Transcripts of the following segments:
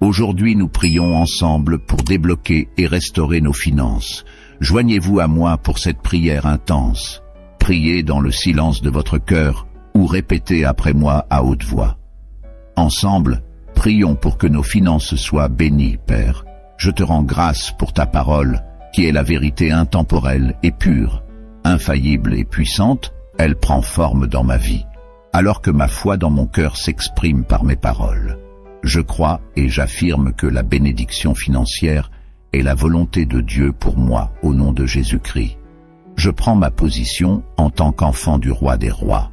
Aujourd'hui, nous prions ensemble pour débloquer et restaurer nos finances. Joignez-vous à moi pour cette prière intense. Priez dans le silence de votre cœur ou répétez après moi à haute voix. Ensemble, prions pour que nos finances soient bénies, Père. Je te rends grâce pour ta parole, qui est la vérité intemporelle et pure, infaillible et puissante. Elle prend forme dans ma vie, alors que ma foi dans mon cœur s'exprime par mes paroles. Je crois et j'affirme que la bénédiction financière est la volonté de Dieu pour moi, au nom de Jésus-Christ. Je prends ma position en tant qu'enfant du roi des rois.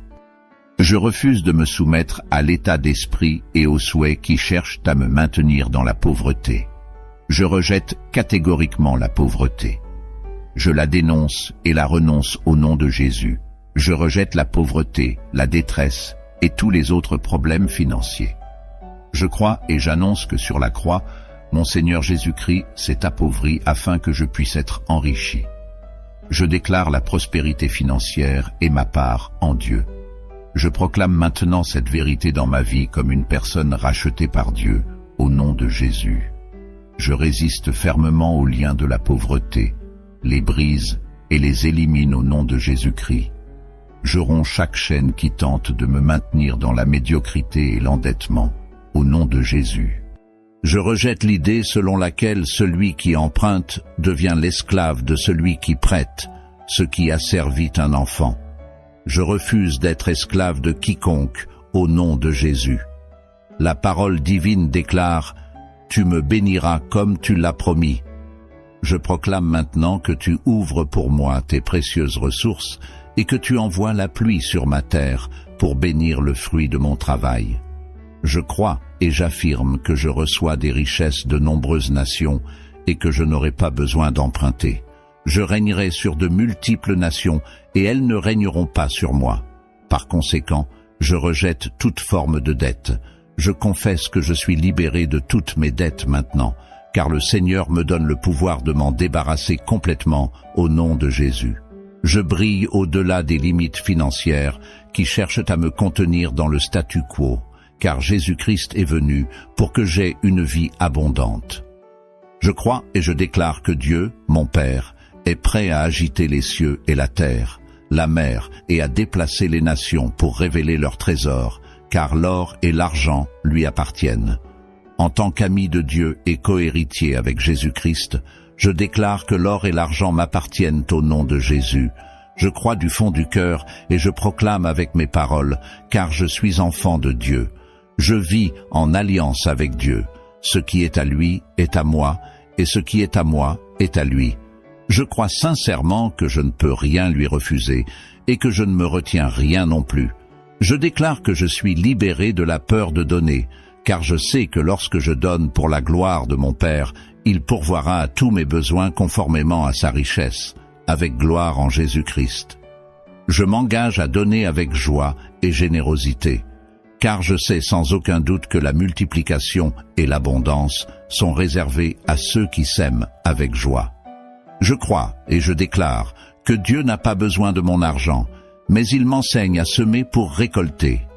Je refuse de me soumettre à l'état d'esprit et aux souhaits qui cherchent à me maintenir dans la pauvreté. Je rejette catégoriquement la pauvreté. Je la dénonce et la renonce au nom de Jésus. Je rejette la pauvreté, la détresse et tous les autres problèmes financiers. Je crois et j'annonce que sur la croix, mon Seigneur Jésus-Christ s'est appauvri afin que je puisse être enrichi. Je déclare la prospérité financière et ma part en Dieu. Je proclame maintenant cette vérité dans ma vie comme une personne rachetée par Dieu, au nom de Jésus. Je résiste fermement aux liens de la pauvreté, les brise et les élimine au nom de Jésus-Christ. Je romps chaque chaîne qui tente de me maintenir dans la médiocrité et l'endettement, au nom de Jésus. Je rejette l'idée selon laquelle celui qui emprunte devient l'esclave de celui qui prête, ce qui asservit un enfant. Je refuse d'être esclave de quiconque, au nom de Jésus. La parole divine déclare « Tu me béniras comme tu l'as promis ». Je proclame maintenant que tu ouvres pour moi tes précieuses ressources et que tu envoies la pluie sur ma terre pour bénir le fruit de mon travail. Je crois et j'affirme que je reçois des richesses de nombreuses nations et que je n'aurai pas besoin d'emprunter. Je régnerai sur de multiples nations et elles ne régneront pas sur moi. Par conséquent, je rejette toute forme de dette. Je confesse que je suis libéré de toutes mes dettes maintenant, car le Seigneur me donne le pouvoir de m'en débarrasser complètement au nom de Jésus. Je brille au-delà des limites financières qui cherchent à me contenir dans le statu quo, car Jésus-Christ est venu pour que j'aie une vie abondante. Je crois et je déclare que Dieu, mon Père, est prêt à agiter les cieux et la terre, la mer et à déplacer les nations pour révéler leurs trésors, car l'or et l'argent lui appartiennent. En tant qu'ami de Dieu et cohéritier avec Jésus-Christ, je déclare que l'or et l'argent m'appartiennent au nom de Jésus. Je crois du fond du cœur et je proclame avec mes paroles, car je suis enfant de Dieu. Je vis en alliance avec Dieu. Ce qui est à lui est à moi, et ce qui est à moi est à lui. Je crois sincèrement que je ne peux rien lui refuser, et que je ne me retiens rien non plus. Je déclare que je suis libéré de la peur de donner, car je sais que lorsque je donne pour la gloire de mon Père, il pourvoira à tous mes besoins conformément à sa richesse, avec gloire en Jésus-Christ. Je m'engage à donner avec joie et générosité, car je sais sans aucun doute que la multiplication et l'abondance sont réservées à ceux qui sèment avec joie. Je crois et je déclare que Dieu n'a pas besoin de mon argent, mais il m'enseigne à semer pour récolter.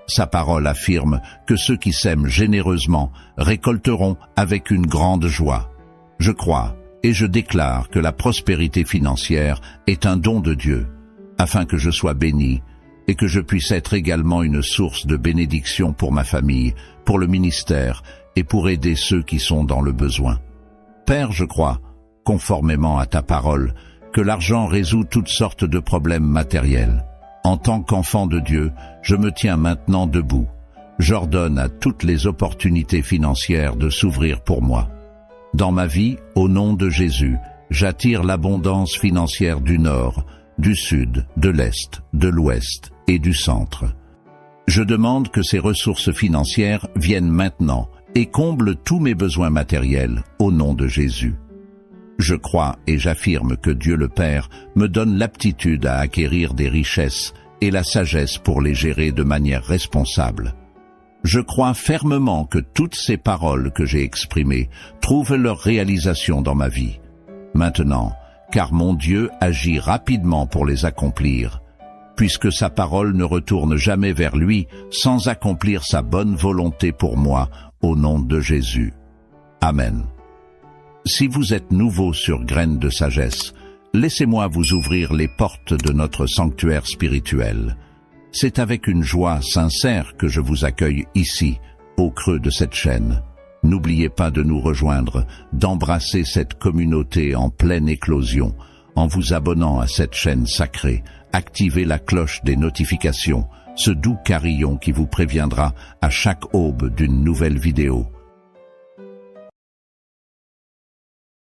Sa parole affirme que ceux qui sèment généreusement récolteront avec une grande joie. Je crois et je déclare que la prospérité financière est un don de Dieu, afin que je sois béni et que je puisse être également une source de bénédiction pour ma famille, pour le ministère et pour aider ceux qui sont dans le besoin. Père, je crois, conformément à ta parole, que l'argent résout toutes sortes de problèmes matériels. En tant qu'enfant de Dieu, je me tiens maintenant debout. J'ordonne à toutes les opportunités financières de s'ouvrir pour moi. Dans ma vie, au nom de Jésus, j'attire l'abondance financière du Nord, du Sud, de l'Est, de l'Ouest et du Centre. Je demande que ces ressources financières viennent maintenant et comblent tous mes besoins matériels au nom de Jésus. Je crois et j'affirme que Dieu le Père me donne l'aptitude à acquérir des richesses et la sagesse pour les gérer de manière responsable. Je crois fermement que toutes ces paroles que j'ai exprimées trouvent leur réalisation dans ma vie. Maintenant, car mon Dieu agit rapidement pour les accomplir, puisque sa parole ne retourne jamais vers lui sans accomplir sa bonne volonté pour moi, au nom de Jésus. Amen. Si vous êtes nouveau sur Graines de Sagesse, laissez-moi vous ouvrir les portes de notre sanctuaire spirituel. C'est avec une joie sincère que je vous accueille ici, au creux de cette chaîne. N'oubliez pas de nous rejoindre, d'embrasser cette communauté en pleine éclosion, en vous abonnant à cette chaîne sacrée. Activez la cloche des notifications, ce doux carillon qui vous préviendra à chaque aube d'une nouvelle vidéo.